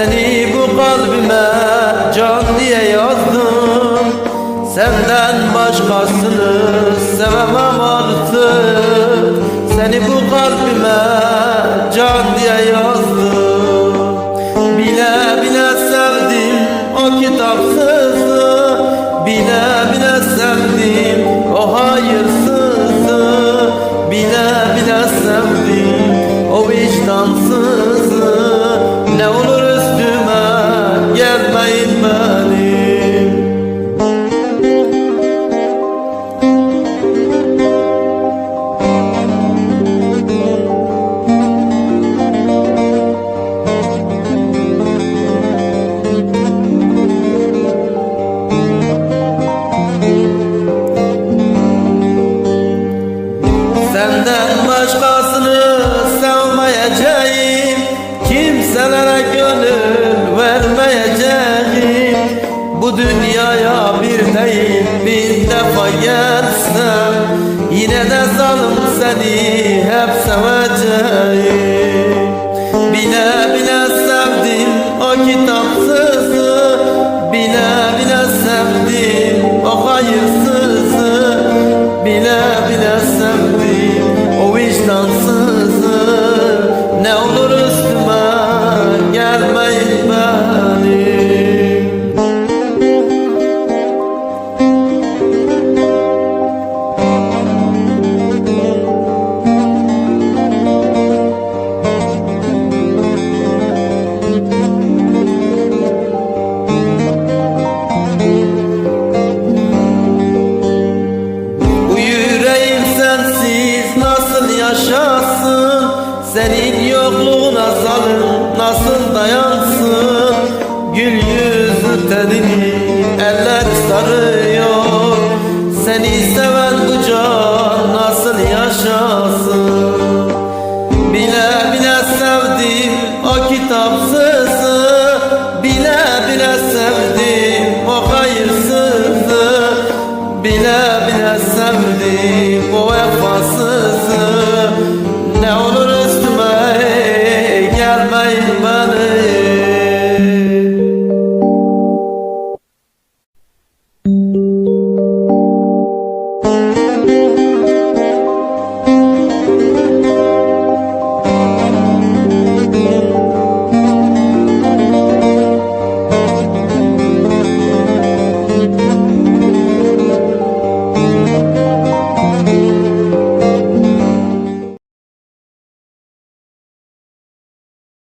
Seni bu kalbime can diye yazdım. Senden başkasını sevemem artık. Seni bu kalbime can diye yazdım. Bile bile sevdim o kitapsızı, bile bile sevdim o hayırsızı, bile bile sevdim o vicdansızı. Ne olur üstüme gelmeyin benim. Senden başkasını sevmeyeceğim, kimselere gönül vermeyeceğim. Bu dünyaya bir değil bin defa gelsem, yine de zalim seni hep seveceğim. Bile bile sevdim o kitapsızı, bile bile sevdim o hayırsızı, bile bile sevdim o vicdansızı. Ne olur üstüme gelmeyin benim. Bu yüreğim sensiz nasıl yaşasın? Senin yokluğuna zalim nasıl dayansın? Gül yüzü tenini eller sarıyor. Seni seven bu can nasıl yaşasın? Bile bile sevdim o kitapsızı, bile bile sevdim o hayırsızı, bile bile sevdim o vefasızı. Ne olur